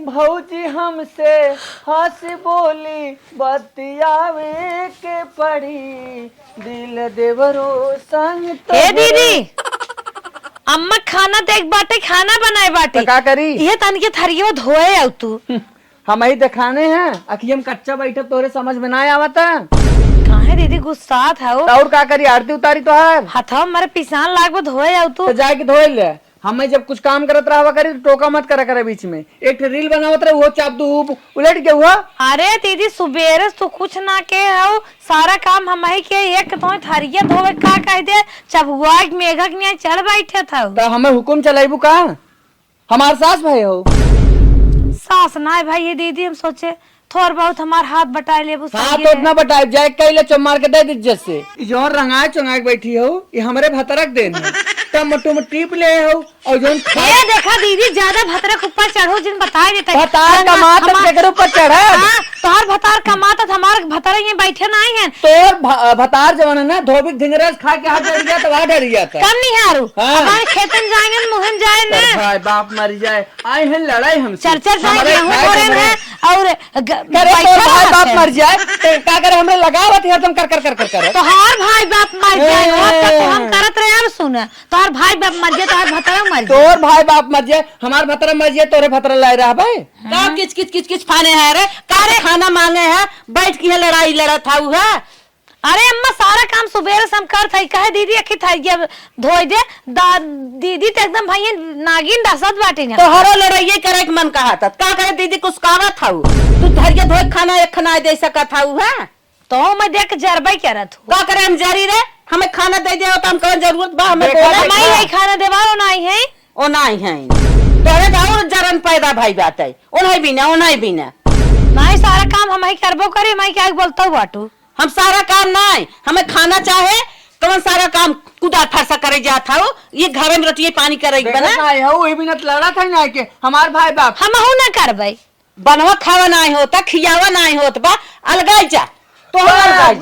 भौजी हमसे हंस बोली बतियावे के पड़ी दिल देवरो संग हे दीदी अम्मा खाना देख बाटे खाना बनाए बाटे तो का करी ये तन के थरियो धोए आउ तू हम ही दिखाने हैं अखी हम कच्चा बैठे तोरे समझ में ना आवता काहे दीदी गुस्सा था वो और का करी आरती उतारी तो है हथवा मारे पिसान लागो धोए आउ तू तो जाके धोए ले हमें जब कुछ काम करत रहा करी तो टोका मत करा करे बीच में एक रील बनावत रहे वो चाप दू उलट के हुआ। अरे दीदी सुबेरे तो कुछ ना के हो सारा काम हम ही के एक तो थरिया धोवे का कह दे चबुआ मेघक में चढ़ बैठे था तो हमें हुकुम चलाइबू का हमार सास भाई हो सास ना भाई ये दीदी हम सोचे थोड़ बहुत हमार हाथ बटा ले हाथ तो उतना बटाए जाए कैले चमार के दे इज्जत से जो रंगाए चुंगाए बैठी हो ये हमारे भतरक देन है तब मटू में टीप ले हो और जो ये देखा दीदी ज्यादा भतरक ऊपर चढ़ो जिन बताए देते भतार का मात के ऊपर चढ़ा तोहर भतार कमाता हमार भतार ये बैठे नहीं है तोर भतार जवन है ना धोबी ढिंगरस खा के हाथ डर गया तो वहां डर गया था कम नहीं हारू हमारे खेतन जाएंगे मुहन जाए ना भाई बाप मर जाए आए हैं लड़ाई हमसे चर्चा जाएंगे हम हैं और भाई बाप मर जाए तो क्या करे हमें लगावत है तुम कर कर कर कर कर तो हर भाई बाप मर जाए तो हम करत रहे अब सुन तोहर भाई बाप मर जाए तोहर भतार मर जाए तोर भाई बाप मर जाए हमार भतरा मर जाए तोरे भतरा ला रहा भाई का किच किच किच किच फाने है रे कारे खाना मांगे है बैठ के लड़ाई लड़ा था है। अरे अम्मा सारा काम सुबह से हम कर था कहे दीदी अखी था धोई दे दीदी तो एकदम भाई नागिन दसत बाटी ने तो हरो लड़ाई करे के मन कहा था का करे दीदी कुछ कावा था तू धरिया धोए खाना एक खाना दे सका था है तो मैं देख जरबा क्या रहा तू का करे हम जारी रे हमें खाना दे दे तो हम कौन जरूरत बा हमें बोला मैं ही खाना देवारो नहीं है ओ नहीं है तोरे जाओ जरन पैदा भाई बात है ओ नहीं बिना नहीं सारा काम हम ही करबो करे मैं क्या बोलता हूं बाटू हम सारा काम नहीं हमें खाना चाहे कौन सारा काम कुदा फरसा करे जाता हो ये घर में रोटिए पानी करे बना नहीं हो ये बिना लड़ा था ना के हमार भाई बाप हम हूं ना करबै बनवा खावा नहीं होता खियावा नहीं होता बा अलगाई जा तो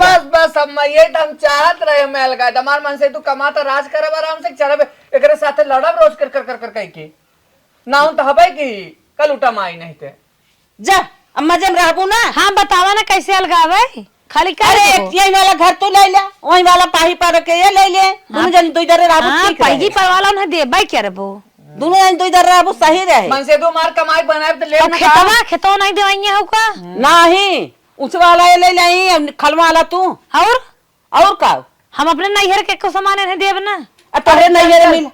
बस बस हम ये हम चाहत रहे मैं अलगा हमार मन से तू कमाता राज करब आराम से चढ़ब एकरे साथे लड़ब रोज कर कर कर कर कह के ना तो हबै की कल उठा माई नहीं थे जा अम्मा जम रहबू ना हां बतावा ना कैसे अलगावे खाली अरे यही वाला घर तो ले ले वही वाला पाही पर के ये ले ले दोनों जन दो इधर रहबू ठीक है पैगी पर वाला ना देबै करबो दोनों जन दो इधर रहबू सही रहे मन से तू मार कमाई बनाए तो ले खेतवा खेतो नहीं देवाइए हो का नहीं उस वाला ले ले खलवा वाला तू और का हम अपने नैहर के को सामान नहीं देब ना तोहरे नैहर मिल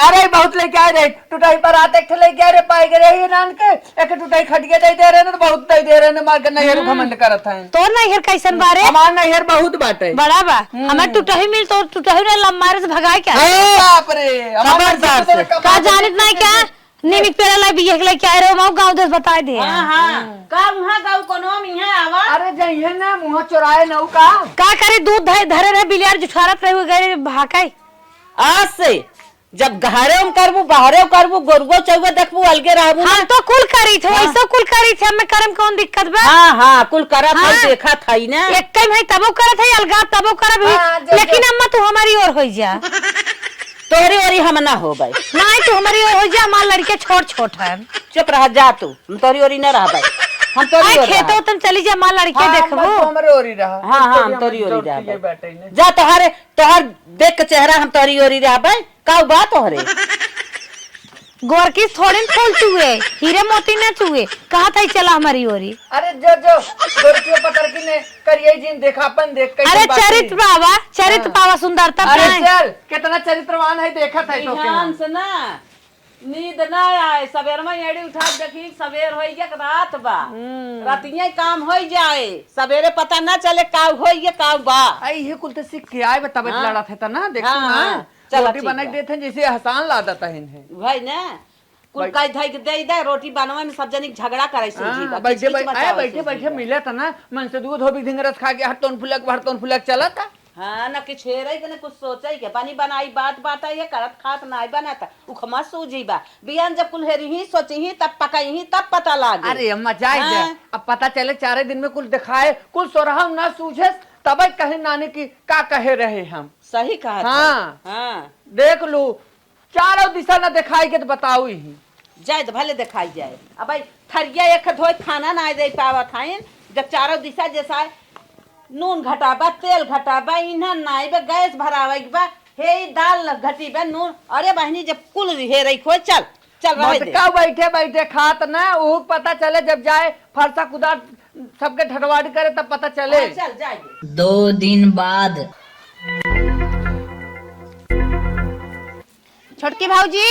अरे बहुत लेके आ रहे टूटाई पर आते एक लेके आ रहे पाई गए ये नान के एक टूटाई खटिया दे दे रहे ना तो बहुत दे दे रहे ना मार के नैहर घमंड करत हैं तो नैहर कैसन बारे हमार नैहर बहुत बाटे बड़ा बा हमें टूटही मिल तो टूटही ना लम्मारे से भगाए क्या बाप रे का जानित नहीं क्या निमित पेरा ला बिया के लेके आ रहे हो गांव देश बता दे हां का वहां गांव कोनो में है आवा अरे जइहे ना मुंह चोराए नौ का करे दूध धरे रहे बिलियार जुठारत रहे गए भाकाई आज से जब घरे हम करबू बाहरे करबू गोरगो चौगो देखबू अलगे रहबू हां तो कुल करी थे वैसे कुल करी थे हमें करम कौन दिक्कत बा हां कुल करत है देखा थई ना एक कई भाई तबो करत है अलगा तबो करब लेकिन अम्मा तू हमारी ओर होई जा तोरी ओरी हम ना हो भाई नहीं तू हमारी ओर हो जा हमार लड़के छोट छोट है चुप रह जा तू हम तोरी ओरी ना रह भाई हम तोरी ओरी खेतो तुम चली जा हमार लड़के देखबो हमरे ओरी रहा हां हम तोरी ओरी रह जा तोहर देख के चेहरा हम तोरी ओरी रह भाई का बात तोहरे गोरकी थोड़े फूल चुए हीरे मोती न चुए कहा था चला हमारी ओरी अरे जो गोरकी पतर की ने करिए जिन देखापन देख के अरे चरित्र पावा सुंदरता अरे चल कितना चरित्रवान है देखा था तो ध्यान से ना नींद ना आए सवेर में एड़ी उठा देखी सवेर होई के रात बा रातिया काम होई जाए सवेरे पता ना चले का होई ये का बा आई ये कुल तो सीख के आए बतावे लड़ा था ना देखो ना रोटी बना के देते जैसे आसान ला देता है भाई ना कुल काई धाई के दे रोटी बनवा में सब जनी झगड़ा करे सूजी बा बैठे बैठे मिले था ना मन से दूध धोबी ढिंगरस खा के हटतोन फुलक चला था हां ना कि छेरे के कुछ सोचे के पानी बनाई बात ये करत खात नाई बनाता उखमा सूजी बा बियान जब कुल हेरी ही सोची ही तब पकाई ही तब पता लागे अरे अम्मा जाए अब पता चले 4 दिन में कुल दिखाए कुल सोरहा ना सूझे तब कहे नानी की का कहे रहे हम सही कहा हाँ देख लू चारों दिशा ना दिखाई के तो बताऊ ही जाए तो भले दिखाई जाए। अब भाई थरिया एक धोए खाना ना दे पावत है, जब चारों दिशा जैसा नून घटाबा तेल घटाबा इन्हा नाई बे गैस भरावा बा हे दाल घटी बे नून। अरे बहनी जब कुल हे रही खो चल चल रहे दे। मटका बैठे बैठे खात ना वो पता चले, जब जाए फरसा कुदार सबके ठठवाड़ी करे तब पता चले। चल जाए 2 दिन बाद। छोटकी भाऊजी,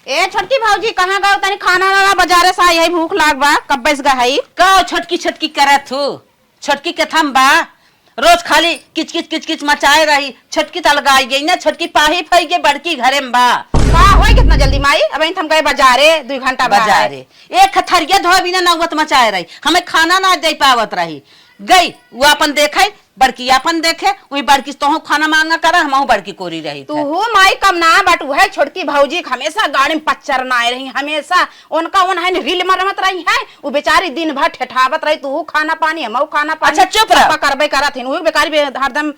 ए छोटकी भाऊजी कहाँ गए? तनी खाना वाला बाजारे से आई है, भूख लाग बा, कब बैस गए है? का छोटकी छोटकी करत हो? छोटकी के थम बा रोज खाली किच किच किच किच मचाए रही। छोटकी तलगाई गई ना, छोटकी पाही फई के बड़की घरे में बा। का होई कितना जल्दी माई? अब हम गए बाजारे 2 घंटा बाजारे एक थरिया धोए बिना नौबत मचाए रही, हमें खाना ना दे पावत रही। गई वो अपन देखे, बड़की अपन देखे, वही बड़की तो खाना मांगा कर, हम बड़की कोरी रही। तू हो माई कम ना बट वह छोटकी भाऊजी हमेशा गाड़ी में पच्चर ना रही, हमेशा उनका उन है रील मरमत रही है। वो बेचारी दिन भर ठेठावत रही, तू खाना पानी हम खाना पानी। अच्छा चुप रह, करबे करत थी, बेकारी हरदम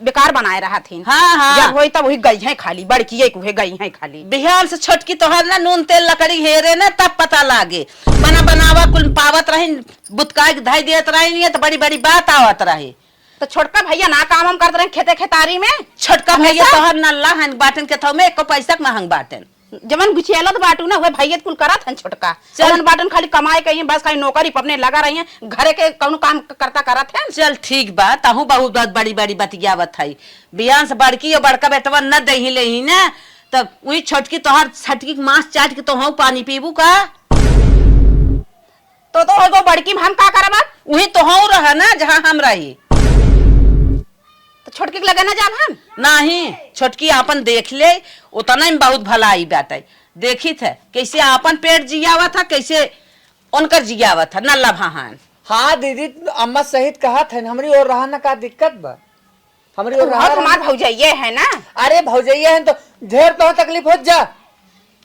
बेकार बनाए रहा थी। हाँ हाँ जब होई तब वही गई है खाली, बड़की एक वही गई है खाली। बिहार से छोटकी तोहर ना नून तेल लकड़ी हेरे ना तब पता लागे। बना बनावा कुल पावत रही, बुतकाई धाई देत रही तो बड़ी बड़ी बात आवत रही। तो छोटका भैया ना काम हम करते रहे खेते खेतारी में। छोटका भैया तोहर नल्ला हन बाटन के थौ में एको पैसा के महंग बाटन। जमन गुछेलत बाटू ना वह भैया कुल करत हन छोटका। चलन बाटन खाली कमाए कहीं बस खाली नौकरी अपने लगा रही है, घरे के कौनो काम करता करत है। चल ठीक बा, ताहू बहुत बड़ी बड़ी बतियावत है। बियान से बड़की और बड़का बेटवा न दही ले ही ना, तब वही छोटकी तोहर छटकी के मांस चाट के तोहू पानी पीबू का। तो होगो बड़की में हम का करब? वही तोहू रह ना जहाँ हम रही। तो छोटकी के लगे ना जाब हम? नहीं, छोटकी आपन देख ले, उतना में बहुत भलाई बात है। देखी थे कैसे आपन पेट जियावा था, कैसे उनकर जियावा था नल्ला भाहान। हाँ दीदी अम्मा सहित कहा था, हमारी और रहा ना का दिक्कत बा, हमारी और रहा। हमार भौजाइये है ना? अरे भौजैया है तो ढेर तो तकलीफ हो जा।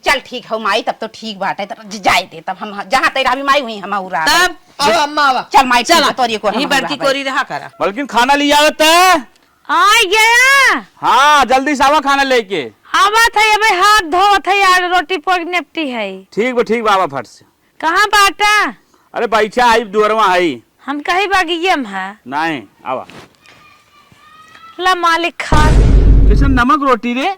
चल ठीक है माई, तब तो ठीक बात है, तब जाए दे, तब हम जहाँ तेरा भी माई हुई हम उरा तब अब अम्मा आवा। चल माई चल तोरी को ही बड़की कोरी रहा करा। बल्कि खाना ले आवत है। आ गया। हाँ जल्दी से आवा खाना लेके। आवत है अबे, हाथ धोत है यार, रोटी पोक निपटी है। ठीक बा आवा फट से। कहाँ बाटा? अरे बैठा आई दुअरवा आई। हम कहीं बागिये में है। नहीं आवा। ला मालिक खा। किसन नमक रोटी रे?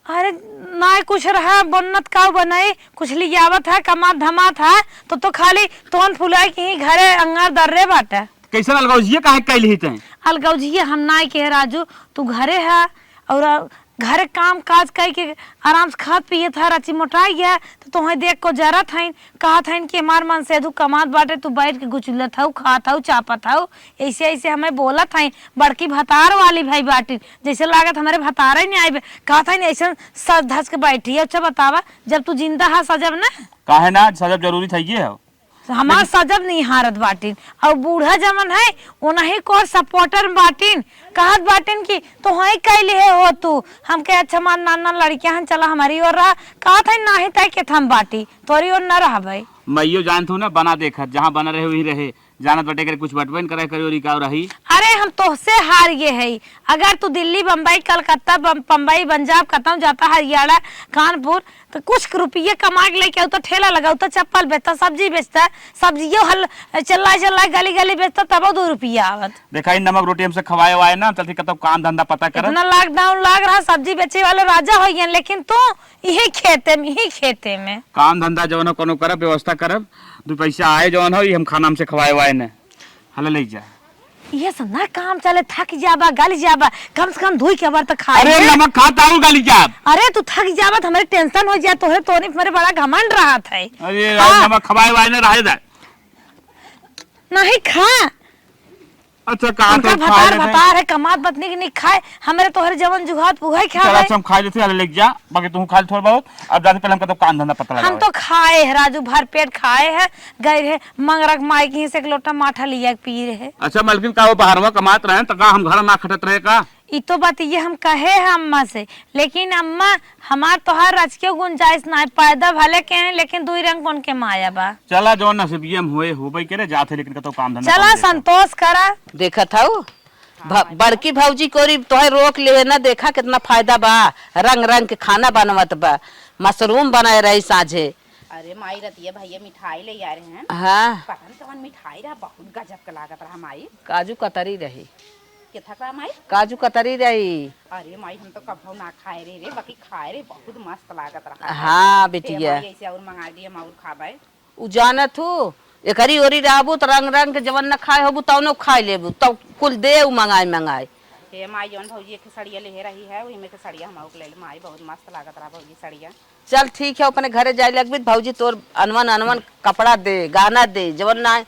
अरे ना कुछ रहा बन्नत का बनाई, कुछ लियावत है कमात धमात है तो खाली तोन फुलाई की घरे अंगार दर्रे बाटा। कैसे अलगौजिया काहे कैली ही तै? अलगौजिया हम ना के राजू, तू घरे है और घरे काम काज कर के आराम से खात पिए था, रची मोटाई गया तो तुम्हें देख को जरा था कहा था कि हमार मन से तू कमात बाटे, तू बैठ के गुचुल था खात था चापत था। ऐसे ऐसे हमें बोला था बड़की भतार वाली भाई बाटी, जैसे लागत हमारे भतार ही नहीं आई। कहा था ऐसे सज धस के बैठी। अच्छा बतावा, जब तू जिंदा है सजब ना? काहे ना सजब जरूरी था ये है। हमार सजब नहीं हारत बाटिन और बूढ़ा जमन है उन्हीं को सपोर्टर बाटिन कहत बाटिन की तो वही कैली है हो तू। हम के अच्छा मान नाना लड़कियां हैं, चला हमारी और रहा। कहा था नहीं तय के थम बाटी तोरी और न रहा भाई। मैं यो जानत हूँ ना, बना देखत जहाँ बना रहे वही रहे, जानत बटे करे कुछ बटवन करे करी और का रही। अरे हम तोहसे हार गए है। अगर तू दिल्ली बम्बई कलकत्ता बम्बई पंजाब खत्म जाता हरियाणा कानपुर तो कुछ रुपये कमा के लेके आओ तो ठेला लगाओ तो चप्पल बेचता, सब्जी बेचता, सब्जियों हल चल्ला गली गली बेचता तब 2 रुपया आवत। देखा नमक रोटी हमसे खवाए वाए ना, चलती कतो काम धंधा पता कर। इतना लॉकडाउन लाग रहा, सब्जी बेचे वाले राजा हो गए, लेकिन तू यही खेते में काम धंधा जवन कोनो करब, व्यवस्था करब, 2 पैसा आए जवन हो हम खाना हमसे खवाए वाए ने हल ले जा। ये सब ना काम चले, थक जाबा गाली जाबा, कम से कम धोई के बार तक खाए। अरे नमक खाता हूँ गाली जाब। अरे तू थक जाबा तो हमारे टेंशन हो जाए, तोहरे तोरी मेरे बड़ा घमंड रहा था। अरे नमक खवाए वाए ने रहे दे। नहीं खा अच्छा कहा तो भतार है कमात बतनी की नहीं खाए, हमारे तोहरे जवन जुगात पुगाई खाए। हम खा लेते हल ले जा, बाकी तू खा थोड़ा बहुत। अब जाते पहले हमका तो काम धंधा पता लगा। हम तो खाए है राजू, भर पेट खाए है, गए है मंगरक माई की से एक लोटा माठा लिया पी रहे। अच्छा मलकिन का वो बाहरवा कमात रहे तो का हम घर ना खटत रहे का? ई तो बात ये हम कहे हैं अम्मा से, लेकिन अम्मा हमार तोहार राजकीय गुंजाइश ना है, पैदा भले के हैं लेकिन 2 रंग कौन के माया बा। चला जो नसीबिये में हुए हो भाई करे जाते, लेकिन तो काम धंधा चला संतोष करा। देखा था बड़की भौजी कोरी तोहे रोक ले ना, देखा कितना फायदा बा, रंग रंग के खाना बनवत बा। मशरूम बनाए रही साझे। अरे माई रतिया भैया मिठाई ले आ रहे हैं। हाँ, पता नहीं कौन मिठाई रहा, बहुत गजब का लागत रहा माई। काजू कतरी रही, क्या था रहा माई? काजू कतरी रही। अरे माई हम तो कभो ना खाए रे बाकी खाए रे, बहुत मस्त लागत रहा। हाँ ए बेटिया, माई ऐसे और मंगा दिए हम और खाबे। उ जानत हूँ एकरी ओरी रहबू तो रंग रंग के जवन न खाए होबू तवनो खाई लेबू, तब कुल दे मंगाए। हे माई जौन भौजी एक सड़िया ले रही है वही में के सड़िया हम ले ले माई, बहुत मस्त लागत रहा भौजी सड़िया। चल ठीक है, अपने घरे जाए लगबी भौजी तोर अनवन कपड़ा दे, गाना दे, जवन ना।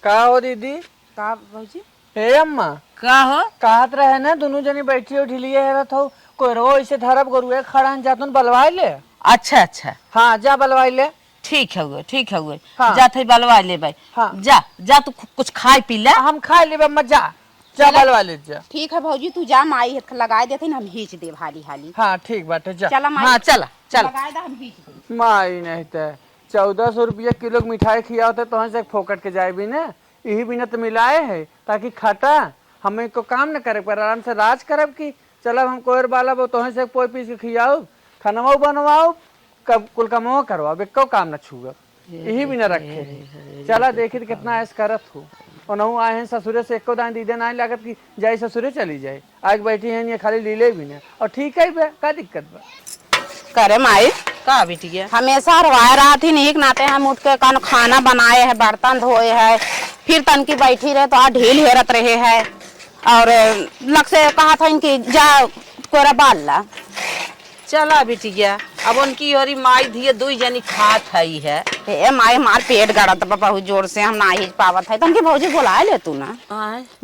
का हो दीदी? का भौजी? हे अम्मा, का हो? कहत रहे ना दोनों जनी बैठी ढिलिए हेरत हो, कोई रो ऐसे धरब गरुए खड़ा जातुन बलवाई ले। अच्छा, हाँ जा बलवाई ले। ठीक है वो हाँ। जा थे बलवा ले भाई। हाँ। जा तू कुछ खाए पी ले। हम खा ले अम्मा, जा बलवा ले जा। ठीक है भौजी तू जा, माई लगाए देते ना हम खींच दे हाली हाली। हाँ ठीक बाटे जा। चला माई। हाँ चल लगाए दा हम खींच दे। माई नहीं तो 1400 रुपया किलो की मिठाई खिया होते तो से फोकट के जाए भी ना, यही बिना तो मिलाए है ताकि खटा हमें को काम न करे पर आराम से राज करब की चलब हम कोयर बाला वो तो से पोई पीस के खियाओ, खानवाओ बनवाओ, कब कुल कमो करवाओ, बेको काम न छूगब, यही बिना रखे। चला देखी तो कितना ऐस करत हो, और नहु आए हैं ससुरे से एको दान दीदे ना लागत की जाए ससुरे चली जाए, आज बैठी हैं ये खाली लीले भी ना, और ठीक है बे का दिक्कत बा। करे माई का बिटिया हमेशा रवाए रहा थी नहीं नाते हम उठ के कौन खाना बनाए है, बर्तन धोए है, फिर तन की बैठी रहे तो ढील हेरत रहे है, और लग से कहा था इनकी जा कोरा बाल ला। चला बिटिया, अब उनकी और माई धिये दुई जनी खात हई है। ए माई हमार पेट गड़त बा बहुत जोर से, हम ना ही पावत है, तनकी भौजी बुलाए ले तू ना,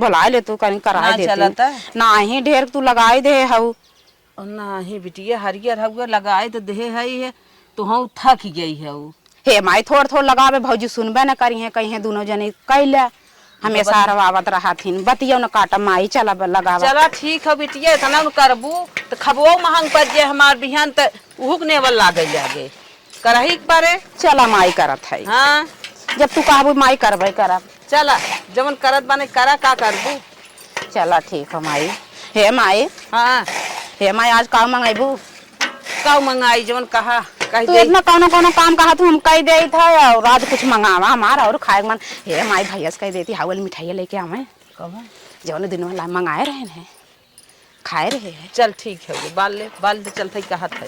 बुलाए ले तू कहीं कराए ना दे चलता? ना ही ढेर तू लगाए दे हऊ। नहीं बिटिया, हरियर हउआ लगाए तो दे हई है, तो हम थक गई है वो। हे माई थोड़ लगावे भौजी सुनबे न करी है, कहीं दोनों जने कैले हमेशा रवावत रहा थीन, बतियो न काटा माई चला लगावा। चला ठीक है बिटिया, इतना न करबू तो खबो महंग पड़ जाए हमार बिहान तो उहुकने वाला लागे करही पारे। चला माई करत है। हाँ जब तू कहबू माई करबे करब। चला जवन करत बने करा का करबू। चला ठीक है माई। हे माई, हाँ हे माई आज का मंगाइबू? का मंगाई जवन कहा कह तू दे। इतना कौनो काम कहा तू हम कह दे था, और आज कुछ मंगावा हमारा और खाए मन। हे माई भैया से कह देती हावल मिठाई लेके आवे, जवन दिन वाला मंगाए रहे हैं खाए रहे हैं। चल ठीक है वो बाल दे चल थई कहा था।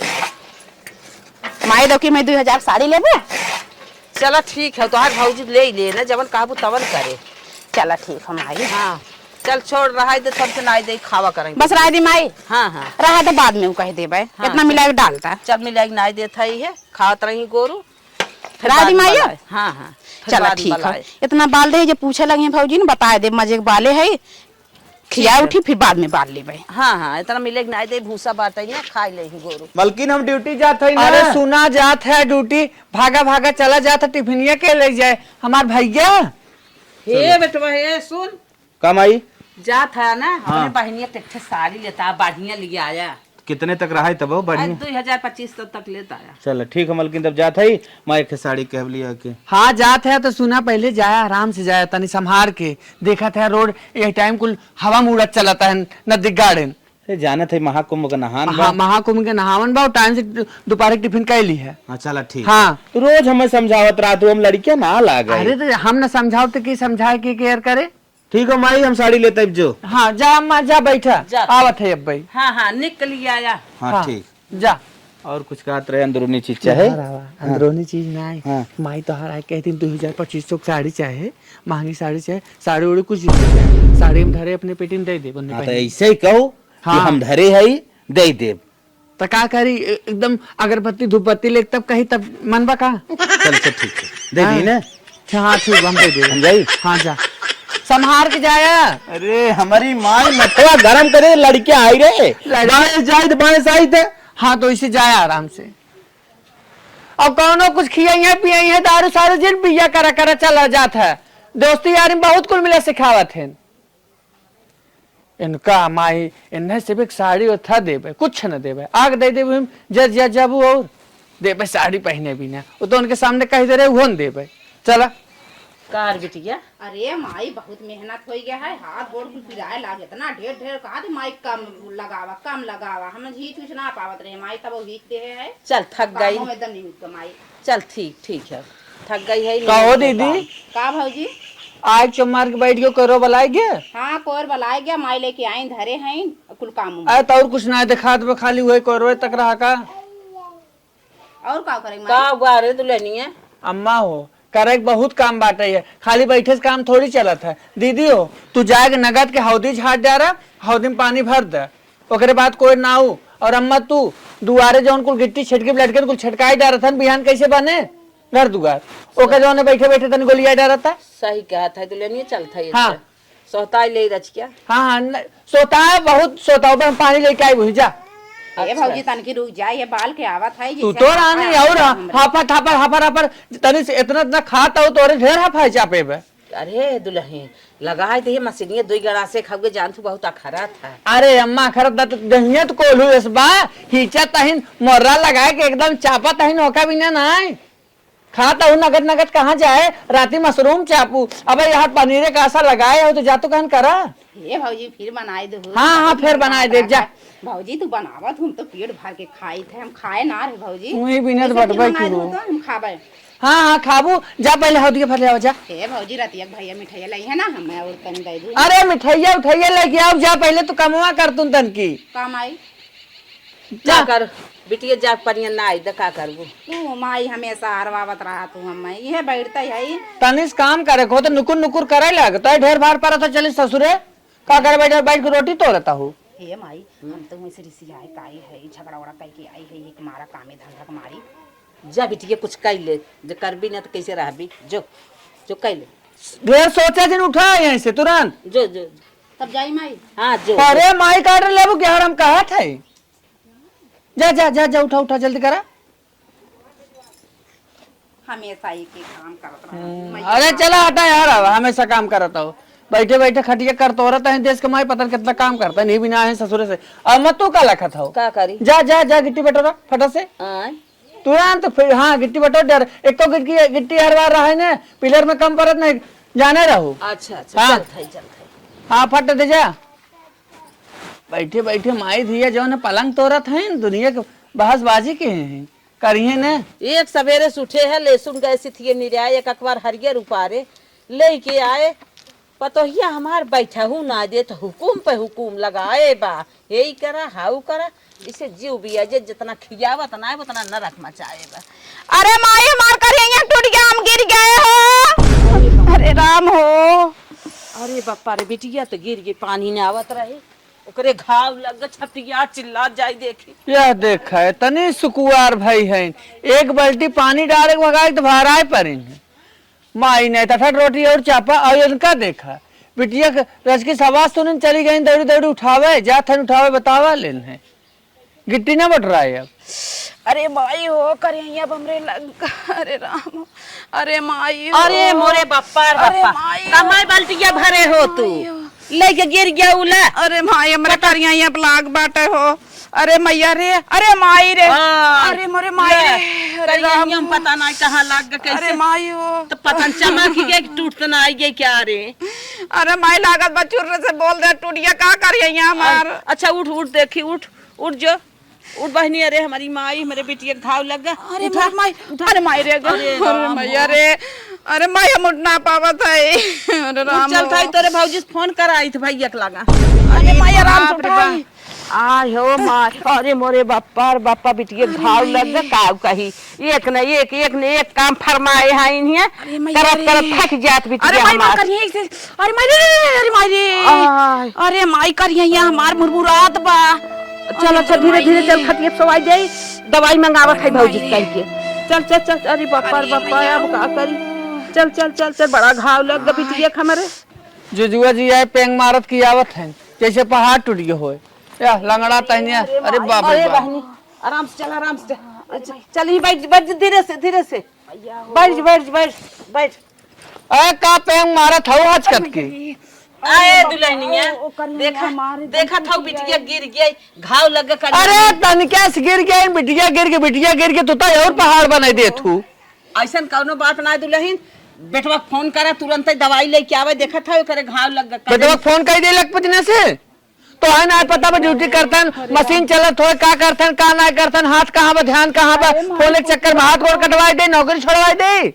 माई दो की मैं 2000 साड़ी लेबे। चला ठीक है, तोहार भौजी ले ही ना जवन कहबू तवन करे। चला ठीक है माई। हाँ चल छोड़ रहा दे, सबसे नाई दे खावा करेंगे। बस राय दी माई। हाँ रहा तो बाद में कह देबे। हाँ, इतना मिला के डालता। चल मिला नाई देता ही है, खावत रही गोरू। फिर राय दी बाद में माई। बलाए। हाँ फिर चला बाद में ठीक है, बलाए। इतना बाल दे जो पूछे लगे भौजी ने बताए दे मजे के बाले है, खिया उठी फिर बाद में बाल लेबे। हाँ इतना मिले नाई दे भूसा बाटे ना खाई ले गोरू। मलकिन हम ड्यूटी जात है ना। अरे सुना जात है ड्यूटी, भागा चला जाता टिफिनिया के ले जाए हमार भैया। हे बेटवा हे सुन, कम आई जात है ना अपने बहनिया टेक्ठे साड़ी लेता बढ़िया लिया आया। कितने तक रहा है तब वो बढ़िया? 2025 तक लेता आया। चल ठीक है मलकिन, तब जाता ही मैं एक साड़ी कह लिया के। हाँ जात है तो सुना पहले जाया आराम से जाया, तनी संभार के देखा था रोड ये टाइम कुल हवा मुड़त चलाता है नदी गार्डन। जाने थे महाकुंभ का नहान बा। हाँ महाकुंभ के नहावन बा, टाइम से दोपहर टिफिन कैली है। हाँ चला ठीक। हाँ रोज हमें समझावत रहा तू, हम लड़कियां ना लागे। अरे तो हम न समझाओ तो की समझाए की केयर करे। ठीक है माई, हम साड़ी लेते जो। हाँ जा अम्मा जा बैठा, आवत है अब भाई। हाँ निकल आया। हाँ ठीक जा। और कुछ कहत रहे अंदरूनी चीज चाहे? अंदरूनी चीज ना है। हाँ। माई तो हर आए कहती 2025 साड़ी चाहे, महंगी साड़ी चाहे, साड़ी उड़ी कुछ नहीं, साड़ी हम धरे अपने पेटी में दे दे बन्ने हाँ, तो ऐसे ही कहो कि हम धरे है दे देव। तो का करी एकदम अगरबत्ती धूपबत्ती ले तब कही तब मन बा का। चल ठीक है दे दी ना। हाँ ठीक हम दे दे। समझाई? हाँ जा संभार के जाया। अरे हमारी माँ मथुआ गरम करे, लड़कियां आई रे बाएं जाए बाएं साइड। हाँ तो इसे जाया आराम से, और कौनो कुछ खियाई है पियाई है, दारू सारू जिन पिया करा चला जाता है, दोस्ती यारी में बहुत कुल मिला सिखावत है। इनका माई इन्हें सिर्फ साड़ी और था देवे, कुछ न देवे, आग दे देवे जज जबू और देवे साड़ी पहने भी ना, वो तो उनके सामने कह दे रहे वो न देवे। चला कार बिटिया अरे माई बहुत मेहनत हो गया है, हाथ गोड़ कुल पिराए लागे इतना ढेर ढेर कहा थी माई कम लगावा हम हीच कुछ ना पावत रहे माई तब हीच दे है। चल थक गई कामों में एकदम नहीं उठता माई। चल ठीक है थक गई है कहो दीदी का भौजी आज चमार के बैठ के करो बुलाई गए। हाँ कोर बलाए गया माई लेके आई धरे हैं कुल काम अरे तो और कुछ ना दिखा दे खाली हुए कोरवे तक रहा का और का करेंगे का बारे दुल्हनी है अम्मा हो करे बहुत काम बाटे है, खाली बैठे से काम थोड़ी चलत है। दीदी हो तू जाएगा नगद के हौदी झाड़ जा रहा, हौदी में पानी भर दे, ओकरे बाद कोई ना हो। और अम्मा तू दुआरे जौन कुल गिट्टी छिटके लटके कुल छिटकाई डाल था बिहान कैसे बने घर दुआर ओके जौन बैठे बैठे तन गोलियां डाल था। सही कहा था दुल्हनी चल था हाँ सोता ले रच क्या हाँ सोता है बहुत सोता हो पानी लेके आई वही जा। ये भौजी तनकी रुक जाए ये बाल के आवत है तू तो रानी और हाफर हाफर हाफर हाफर तनी से इतना खाता हो तोरे ढेर हाफा चापे बे। अरे दुल्हन लगाए थे मशीनिया दो गड़ा से खाओगे जान तू बहुत अखरा था। अरे अम्मा खरत तो दहिया तो कोलू इस बा हिचा तहिन मोर्रा लगाए के एकदम चापा तहिन होका भी ना खाता हूँ नगद नगद कहाँ जाए राती मशरूम चापू अब यहाँ पनीर का आशा लगाए हो तो जा तो कहन करा। ये भौजी फिर बनाए दो। हाँ हाँ फिर बनाए दे जा भौजी तू बनावत हम तो पेट भर के खाई थे हम खाए ना रे भौजी वही बिना ऐसे बटबे बनाए की दो हो। तो हम खाबे। हाँ हाँ खाबू जा पहले हौदी के फट ले आओ जा। हे भौजी रतिया भैया मिठाई लाई है ना हमें और तन दे दूं। अरे मिठाइया उठाइया लेके आओ जा पहले तो कमवा कर तुम तन की काम आई जा कर बिटिया जा पनिया ना आई का करबू तू माई हमेशा हरवावत रहा तू हम ये बैठता है तनिस काम करे को तो नुकुर नुकुर करे लगता है ढेर बार पर तो चले ससुरे का करे बैठ बैठ के रोटी तोड़ता हूँ। हे माई हम तो वैसे ऋषि आए काई है झगड़ा वड़ा कई के आई है एक मारा कामे धंधा मारी जा बिटिया कुछ कर ले जो करबी ना तो कैसे रहबी जो जो कर ले ढेर सोचा दिन उठा यहीं से तुरंत जो जो तब जाई माई। हाँ जो अरे माई काट लेबू क्या हम कहा थे जा जा जा जा उठा उठा जल्दी करा। हमेशा एक ही काम करत रहा। अरे चला हटा यार हमेशा काम करता हो बैठे बैठे खटिया करता रहता है देश के माई पता कितना काम करता है नहीं बिना है ससुरे से अब मत तू का लखा था का करी जा जा जा गिट्टी बटोरा फटा से आय तुरंत फिर हाँ गिट्टी बटोर डर एक तो गिट्टी हर बार रहा है ना पिलर में कम परत नहीं जाने रहो। अच्छा अच्छा हाँ। चल थाई हाँ फट दे जा बैठे बैठे माई धिया जो है पलंग तोड़त है दुनिया के बहसबाजी के हैं करिए न। एक सवेरे से उठे है लहसुन गए थी निराए एक अखबार हरियर उपारे लेके आए पतोहिया हमार बैठा हूँ ना दे तो हुकुम पे हुकुम लगाए बा यही करा हाउ करा इसे जीव बिया जे जितना खियावत ना उतना न रखना चाहे बा। अरे माई मार कर यहाँ टूट गया हम गिर गए हो। अरे राम हो अरे बापा रे बिटिया तो गिर गई पानी न आवत रहे ओकरे घाव लग छपिया चिल्ला जाई देखी यह देखा है तनी सुकुआर भाई है एक बाल्टी पानी डाले भगाए तो भराए पड़े माई ने तथा रोटी और चापा और इनका देखा बिटिया रज की सवास सुन चली गई दौड़ी दौड़ी उठावे जा थन उठावे बतावा लेन है गिट्टी ना बट रहा है अब। अरे माई हो कर यहाँ बमरे लग अरे राम अरे माई हो। अरे मोरे बापा अरे बापा माई कमाई बाल्टिया भरे हो तू लेके गिर गया उला। अरे माई हमरे कर यहाँ प्लाग बाटे हो। अरे मैया रे अरे माई रे अरे मोरे माई रे अरे राम हम पता नहीं कहाँ लग गए कैसे अरे माई हो तो पता चमक गया कि टूट तो ना आई गई क्या रे। अरे माई लागत बचुर से बोल दे टूटिया का कर यहाँ हमार। अच्छा उठ उठ देखी उठ उठ जो उठ बहनी अरे हमारी माई मेरे बेटी घाव लग गया। अरे माई अरे माई रे अरे मैया रे अरे माई हम उठ ना पावत है। अरे राम चल भाई तेरे भौजी से फोन कराई थे भैया के लगा। अरे माई आराम से उठाई आय हो माँ अरे मोरे बापा बिटिया घाव लग गया काव कही एक न एक एक काम फरमाए हैं इन्हें करत करत थक जात बिटिया। अरे माई मार करिए इसे अरे माई रे अरे माई रे अरे माई करिए यहाँ हमार मुरमुरात बा। चल अच्छा धीरे धीरे चल खटिया सवाई जाई दवाई मंगावत है भौजी कह के चल चल चल अरे बापा अब का करी चल चल चल चल बड़ा घाव लग गया बिटिया हमारे जुजुआ जी आए पेंग मारत की आवत है जैसे पहाड़ टूट गए हो या लंगड़ा तहनिया। अरे बाप रे बाप बहनी आराम से चल चल ही बैठ धीरे से बैठ अरे का पेंग मारत हो आज कत के आए दुल्हनिया देखा था बिटिया गिर गई घाव लग गया। अरे तनिका से गिर गया बिटिया गिर के तो और पहाड़ बना दे तू ऐसा कौनो बात ना दुल्हन बेटवा फोन करा तुरंत ही दवाई लेके आवे, देखा था करे घाव लग गया। बेटवा फोन कर दे लखपति ने से तो है ना पता बा ड्यूटी करतन, मशीन चलत हो का करतन का ना करतन, हाथ कहाँ बा ध्यान कहाँ बा, फोन के चक्कर में हाथ गोड़ कटवाई दे, नौकरी छोड़वाई दे।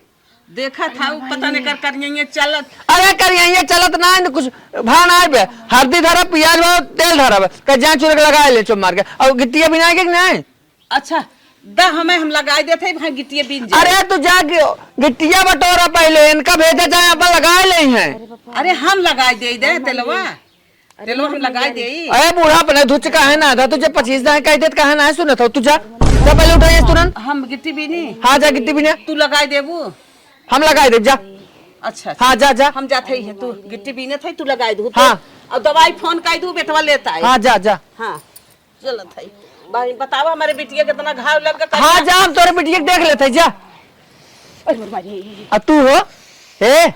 देखा था पता नहीं कर ये चलत। अरे करिए चलत ना है कुछ भान आए बे, हल्दी धरा प्याज भा तेल धरा कह जहाँ चुरक लगाए ले चुप मार के, और गिट्टिया बिना के नहीं। अच्छा दा हमें हम लगाए देते भाई गिट्टिया बीन जाए। अरे तू जा गिट्टिया बटोरा पहले, इनका भेजा चाहे अपन लगाए ले हैं। अरे हम लगाए दे तेलवा, तेलवा हम लगाए दे। अरे बूढ़ा अपने धुच का है ना था तुझे 25 दाएं कह देत कहा ना सुना था तू जा पहले उठाइए तुरंत। हम गिट्टी बीनी। हाँ जा गिट्टी बिना तू लगाए देबू, हम लगाए दे जा। अच्छा हाँ जा जा हम जाते ही है, तू गिट्टी बीने थे तू लगाए दू। हाँ और दवाई फोन कर दू बेटवा लेता है। हाँ जा जा। हाँ चलो भाई भाई बतावा हमारे बिटिया कितना घाव लग गया। हाँ जा हम तोरे बिटिया देख लेते जा। अब तू हो हे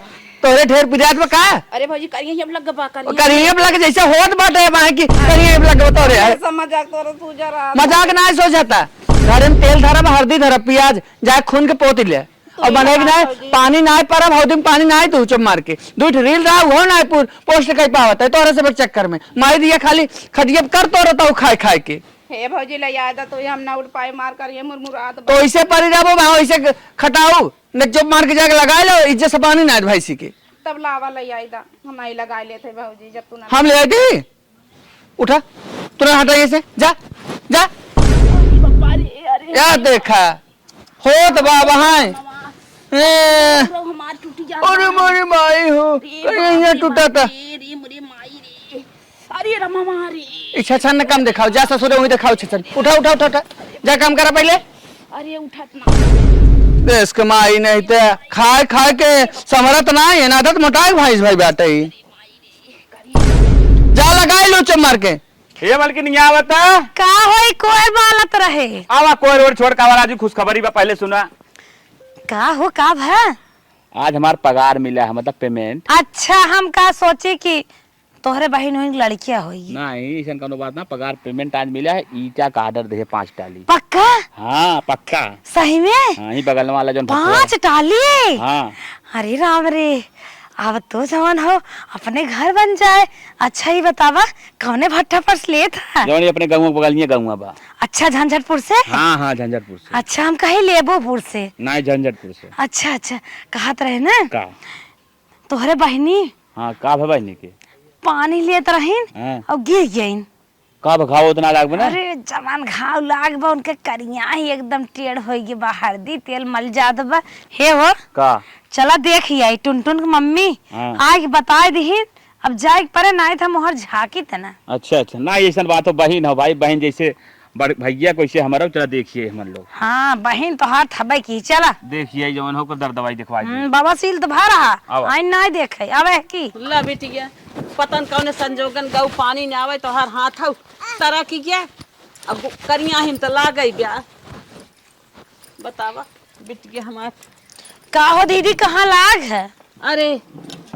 तोरे ढेर पिरात में का। अरे भौजी करिए हम लग बा करिए लग जैसे होत बाटे वहां की करिए लग तोरे मजाक तो तू जरा मजाक ना सो जाता। घर में तेल धरा हल्दी धरा प्याज जाए खून के पोती ले और बने ना पानी ना परब हौदी में पानी ना तू चुप मार के दूठ रील रहा हो ना पोस्ट कहीं पावत है तोरे से चक्कर में मारी दिया खाली खटिया कर तो रहता हूँ खाए खाए के। हे भौजी ले याद तो हम ना उठ पाए मार कर ये मुरमुरात तो ऐसे परी जाबो वैसे खटाऊ न चुप मार के जाके लगाए लो इज्जत से पानी ना भाई सी के तब लावा ले आईदा हम नहीं लगा लेते भौजी जब तू ना हम ले आए उठा तुरंत हटाइए से जा जा यार देखा हो तो बाबा हमार टूटी जा। अरे मोरी माई हो यहाँ टूटा था। रे मोरी माई रे अरे रमा मारी इच्छा छन न काम दिखाओ जा ससुरे वही दिखाओ छन उठा उठा उठा उठा जा काम करा पहले। अरे उठत ना देश कमाई नहीं तो खाए खाए के समरत ना है ना तो मोटाई भाई भाई बात है जा लगाए लो चम मार के ये बल्कि नहीं आवता का होई कोई बालत रहे आवा कोई रोड छोड़ का राजू खुशखबरी बा पहले सुना। का हो का भा आज हमार पगार मिला है मतलब पेमेंट। अच्छा हम का सोचे कि तोहरे बहन होई लड़कियां होई। नहीं ऐसा कोनो बात ना, पगार पेमेंट आज मिला है, ईटा का ऑर्डर दे 5 टाली। पक्का हाँ पक्का सही में हाँ ही बगल वाला जो 5 टाली। हाँ अरे राम रे अब तो जवान हो अपने घर बन जाए। अच्छा ही बतावा कौने भट्टा पर ले था जो अपने गाँव बगल में गाँव बा। अच्छा झंझटपुर से। हाँ हाँ झंझटपुर से। अच्छा हम कहीं लेबोपुर से। नहीं झंझटपुर से। अच्छा अच्छा कहत रहे ना का तोहरे बहनी हाँ का भाई नहीं के पानी लेत रहीन हाँ। और गिर गईन। का घाव उतना लाग बना। अरे जवान घाव लाग बा उनके करिया ही एकदम टेढ़ हो गई बा, हल्दी तेल मल जात बा। हे हो का चला देख आई टुनटुन की मम्मी हाँ। आके बता दी अब जाए परे ना था मोहर झाकी थे ना। अच्छा अच्छा ना ऐसा बात हो बहन हो भाई बहन जैसे भैया कैसे हमारा चला देखिए हम लोग। हाँ बहन तो हाथ थबे की चला देखिए जवन हो को दर्द दवाई दिखवा बाबा सील तो भा रहा आवा। आई ना देखे आवे की ला बेटिया पतन कौन संजोगन गौ पानी न आवे तो हर हाथ हो तरह की क्या अब करिया हिम तो ला गई ब्याह। बतावा बेटिया हमार का हो दीदी कहाँ लाग है। अरे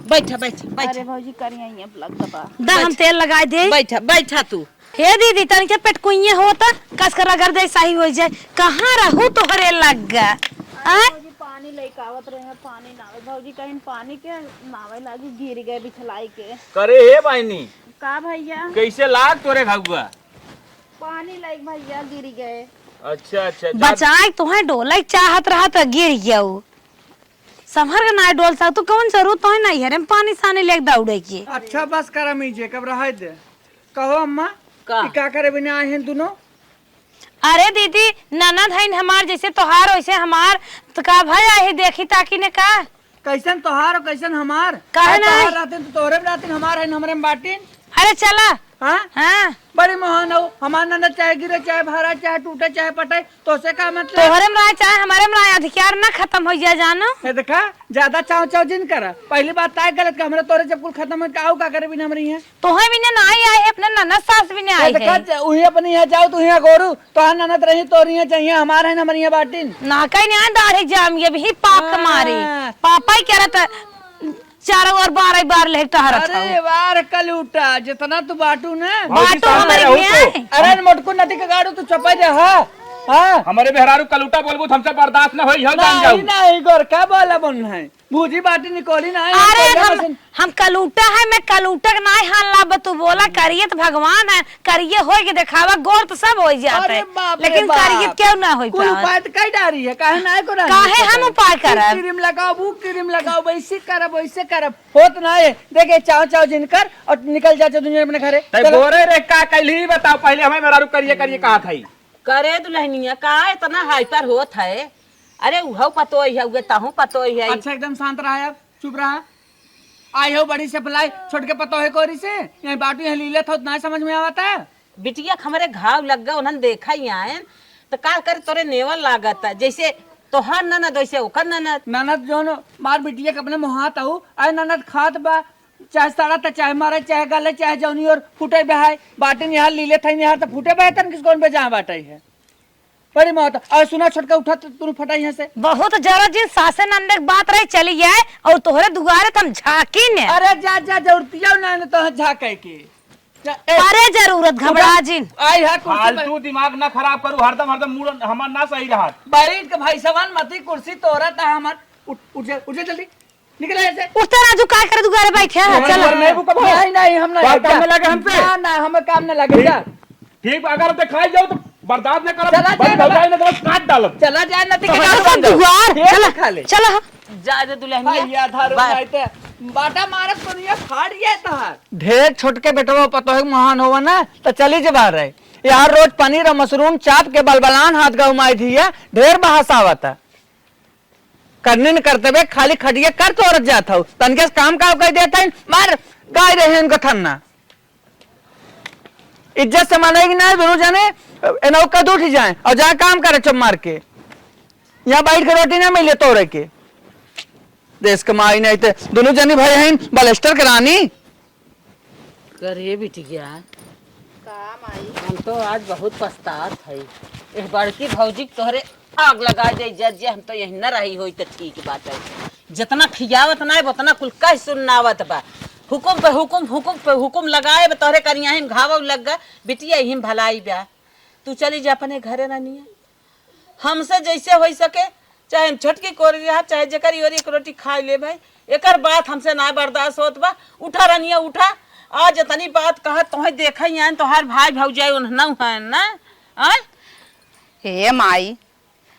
बैठा बैठा बैठा अरे भौजी करिए अब लग दबा दा हम तेल लगाए दे। बैठा बैठा तू हे दीदी तनिके पेटकुइये होता कस कर रगड़ दे सही हो जाए। कहाँ रहू तोहरे लग गा भौजी पानी लेके आवत रहे पानी नावे भौजी कहीं पानी के नावे लागी गिर गए बिछलाई के। करे हे बहनी का भैया कैसे लाग तोरे घागुआ पानी लाइक भैया गिर गए। अच्छा अच्छा बचाए तुम्हें डोले चाहत रहा तो गिर गया संभर के ना डोल सा तू कौन जरूरत तो नहीं है पानी साने लेके दौड़े की। अच्छा बस करा मीजे कब रहा दे कहो अम्मा का क्या करे बिना आए हैं दोनों। अरे दीदी ननद है हमार जैसे तोहार वैसे हमार तो का भाई आहे देखी ताकि ने का कैसन तोहार और कैसन हमार काहे ना तोहार रहते तो तोहरे में रहते हमार है हमरे में बाटिन। अरे चला हाँ हाँ बड़ी महान हो हमार ननद चाहे गिरे चाहे भरा चाहे टूटे चाहे पटे तो से का मतलब तोहरे में रहा चाहे हमारे में रहा अधिकार ना खत्म हो जाए जानो। है देखा ज्यादा चाव चाव जिन करा पहली बात तय गलत का हमरा तोरे जब कुल खत्म हो का का करे बिना हमरी है तोहे भी ना आई है अपने ननद सास भी ना आई है। देखा उही अपनी है जाओ तू यहाँ गोरू तो ननद रही तो रही चाहिए हमारा है हमारी बाटिन ना कहीं नहीं दाढ़ी जाम ये भी पाप मारे पापा ही कह रहा था चारों ओर 12 बार ले टहरा था। अरे वार कल उठा जितना तू बाटू ना बाटो हमारे में आए। अरे मोटको नदी के गाड़ू तू चपा जा। हाँ हाँ हमारे बेहरारू कलूटा बोलबू तो हमसे बर्दाश्त न होई हो जान जाऊ नहीं नहीं गोरका बोला बन है भूजी बाटी निकोली ना अरे हम कलूटा है, मैं कलूटक नहीं हाल तू बोला करिए तो भगवान है, करिए हो के दिखावा गोर तो सब हो जाता है, लेकिन करिए क्यों ना हो कोई उपाय तो कई डारी है काहे ना करो काहे हम उपाय करब? क्रीम लगाओ वो क्रीम लगाओ वैसे करब वैसे करब होत ना है। देखे चाव चाव जिनकर और निकल जाते दुनिया अपने घरे। तै बोरे रे का कैली बताओ पहले हमें बेहरारू करिए करिए कहा था करे दुल्हनिया का इतना हाइपर होत है। अरे उहो पतो है उगे ताहू पतो है। अच्छा एकदम शांत रहा अब, चुप रहा। आई हो बड़ी से फलाई छोड़ के पतो है कोरी से यही बाटू यहाँ लीले था उतना समझ में आवता है। बिटिया हमारे घाव लग गए उन्होंने देखा ही आए तो का करे तोरे नेवल लागत है जैसे तोहर ननद वैसे ओकर ननद। ननद जो न मार बिटिया के अपने मुहात आऊ आए ननद खात बा चाहे सारा था चाहे मारे चाहे गले चाहे जौनी और फूटे बहाय बाटे यहाँ लीले था यहाँ तो फूटे बहे तन किस कौन पे जहाँ बाटे है बड़ी मौत। और सुना छोटका उठा तू फटा यहाँ से। बहुत जरा जी सासे नंदे की बात रही चली जाए और तोहरे दुआरे तुम झाकी ने। अरे जा जा जरूरतिया ना तो झाके के अरे जरूरत घबरा जिन आई है कुर्सी फालतू दिमाग ना खराब करू हरदम हरदम मूड हमार ना सही रहा। बैठ के भाई सवान मती कुर्सी तोरा था हमार उठ जा जल्दी निकल ऐसे। उठते राजू का करे दुआरे बैठे है चलो। नहीं नहीं हम बात काम में लगे हमसे। ना ना हमें काम न लगे जा। ठीक अगर ते खाई जाओ तो बर्दाश्त न करो चला बड़ी भौजाई ने तो काट डालो। चला जाए नती के तो दुआर चलो खा ले चलो जा दे दुल्हनिया या धारू नाइते बाटा मारत तो नहीं फाड़ गया तहार। ढेर छोटके बेटवा पतो है महान होवा ना तो चली जे बाहर रहे यार रोज पनीर और मशरूम चाप के बलबलान हाथ का उमाई थी है ढेर बहास आवता करने न करते हुए खाली खटिया कर तो औरत जाता हूँ तनके काम का कह देता है मार गाय रहे इनका थन्ना इज्जत से मानेगी ना दोनों जाने नौका दूठ ही जाए और जहाँ काम करे चुप मार के यहाँ बैठ के रोटी ना मिले तोड़े के देश कमाई नहीं थे दोनों जनी भाई हैं बलेस्टर करानी करे बिटिया हम तो आज बहुत पछतात है। इस बड़की भौजी तोहरे आग लगा दे जज हम तो यही न रही होई तो ठीक बात है। जितना खियावत ना उतना कुल कह सुनावत बा हुकुम पे हुकुम लगाए तोहरे करिया हिम घाव लग गए बिटिया हिम भलाई बा। तू चली जा अपने घरे रानिया हमसे जैसे हो सके चाहे छोटकी कोरी रहा चाहे जकरी और एक रोटी खा ले भाई एकर बात हमसे ना बर्दाश्त होत बा। उठा रानिया उठा आज इतनी बात कहा तुम्हें देखा ही आन तोहार भाई भौजाई उन्हना है ना आय हे माई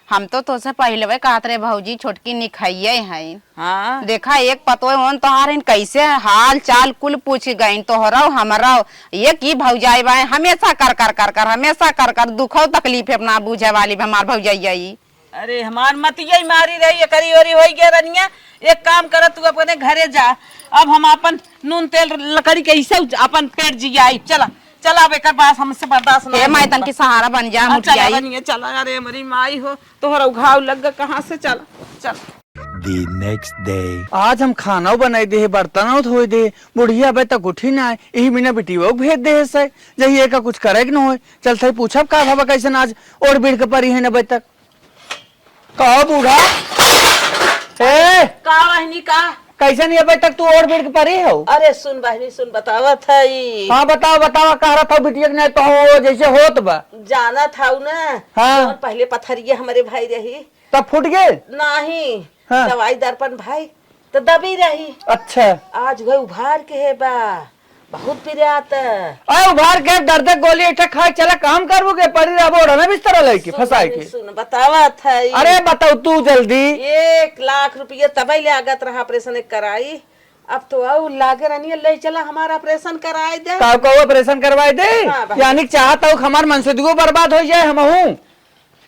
हम तो तुझसे पहले वे कहत रहे भौजी छोटकी निखाइए हैं। हाँ देखा एक पतो होन तोहार कैसे हाल चाल कुल पूछ गई तोहरा हमारा ये की भौजाई बाए हमेशा कर हमेशा कर दुखो तकलीफ अपना बुझे वाली हमार भौजाई। अरे हमार मतिया मारी रही करी ओरी हो गया रनिया एक काम कर तू अपने घरे जा अब हम अपन नून तेल लकड़ी के ऐसे अपन पेट जियाई चला चला बेकर बात हमसे बर्दाश्त हे माई तन की सहारा बन जा मुठियाई चला अरे हमारी माई हो तोहरा घाव लग गया कहाँ से चला चला The next day. आज हम खाना बनाई दे बर्तन धोई दे बुढ़िया बे तक उठी ना यही बिना बेटियों भेज दे से जही का कुछ करे कि न हो चल थे पूछब का भावा कैसे आज और बीड़ के परी है न बे तक कहो बूढ़ा ए का बहनी का कैसे नहीं अबे तक तू और बीड़ के परी हो। अरे सुन बहनी सुन बतावा था हाँ बताओ कह रहा था बिटिया नहीं तो हो जैसे होत बा जाना था ना हाँ। पहले पथरिया हमारे भाई रही तब फूट गए नहीं हाँ। दवाई दर्पण भाई तो दबी रही अच्छा आज गए उभार के है बा बहुत पिरात अरे उभार के दर्द गोली ऐठा खाए चला काम करबो के परी रहबो ना बिस्तर लेके फसाए के सुन बतावा था अरे बताओ तू जल्दी 1 लाख रुपये तबई ले आगत रहा ऑपरेशन कराई अब तो आओ लागे रनिया ले चला हमारा ऑपरेशन कराए दे का ऑपरेशन करवाए दे हाँ, यानी चाहता हूँ हमार मनसूबा बर्बाद हो जाए हम हूँ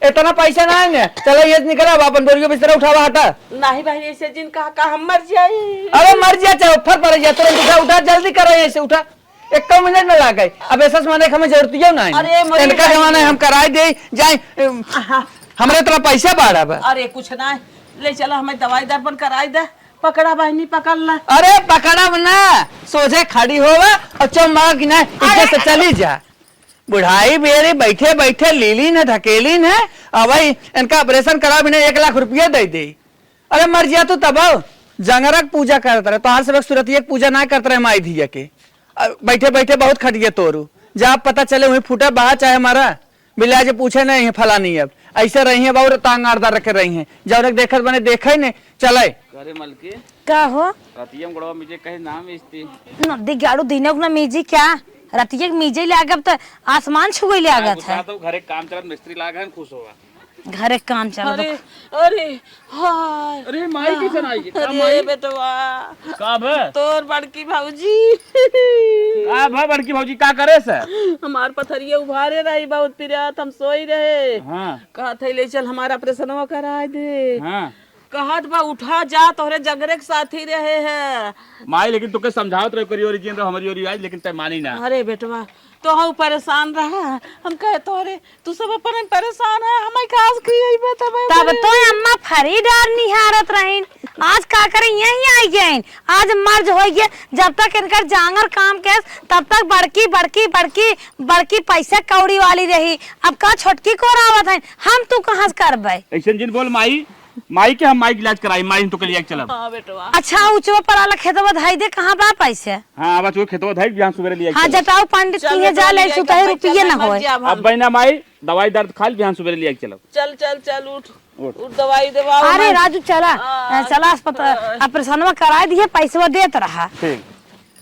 इतना पैसा ना है चलो ये निकला अपन बोरियो बिस्तर उठावा हटा नहीं भाई ऐसे जिन का हम मर जाए अरे मर जा चाहे उठर पड़ जाए तुरंत उठा जल्दी करो ऐसे उठा 1 मिनट में ला गए अब ऐसा माने हमें जरूरत ही ना है इनका जमाना हम कराए दे जाए हमारे तरह पैसा बाढ़ा बा अरे कुछ ना ले चला हमें दवाई दर्पण कराई दे पकड़ा बहनी पकड़ ला अरे पकड़ा ना सोझे खड़ी होगा और चौमा की ना इज्जत से चली जा बुढ़ाई बेरे बैठे बैठे लीली न धकेली न भाई इनका ऑपरेशन करा बिना 1 लाख रुपया दे दे। अरे मर जा तू तब जंगरक पूजा करता रहे तो हर सबक सूरत एक पूजा ना करता रहे माई धिया के बैठे बैठे बहुत खटिया तोरू जब पता चले वही फूटा बहा चाहे हमारा मिला जे पूछे नहीं है फलानी अब ऐसे रही है बहुत तांग आरदार रखे रही है जब तक देखत बने देखे ने चले अरे मलके का हो रतियम गड़वा मुझे कहे नाम इस्ती नदी गाड़ू दिनक ना मीजी क्या रतिया के मीजे लागत तो आसमान छू गई लागत है तो घरे काम चलत मिस्त्री लागा खुश होगा घरे काम चल अरे अरे हाय अरे माई कैसे आई अरे बेटवा का भे तोर बड़की भौजी का भे बड़की भौजी का करे से हमार पथरिया उभारे रही बहुत पिरात हम सोई रहे हां कहत है ले चल हमारा ऑपरेशनवा करा दे हां कहत बा उठा जा तोहरे जगरे के साथी रहे है माई लेकिन तुके समझावत रहे करी ओरिजिन रहो हमारी ओरी आई लेकिन तय मानी ना अरे बेटवा तो हम परेशान रहा हम कहे तोरे तू सब अपन परेशान है हमें खास की यही बात है तब तो अम्मा फरी डार निहारत रहीन आज का करे यही आई गईन आज मर्ज हो गया जब तक इनकर जांगर काम के तब तक बड़की बड़की बड़की बड़की पैसा कौड़ी वाली रही अब का छोटकी को रावत है हम तू कहां से करबे ऐसे जिन बोल माई के हम माई के इलाज कराई माई तो के लिए चलब हां बेटवा अच्छा ऊंचो पराला खेतवा धाई दे कहां बा पैसे हां अब वो खेतवा धाई बिहान सुबह लिए हां जटाओ पंडित के जा ले सुतहे रुपये ना होए अब बहना माई दवाई दर्द खाल बिहान सुबह लिए चलब चल चल चल उठ दवाई देवा अरे राजू चला चला अस्पताल ऑपरेशनवा कराए दिए पैसा देत रहा ठीक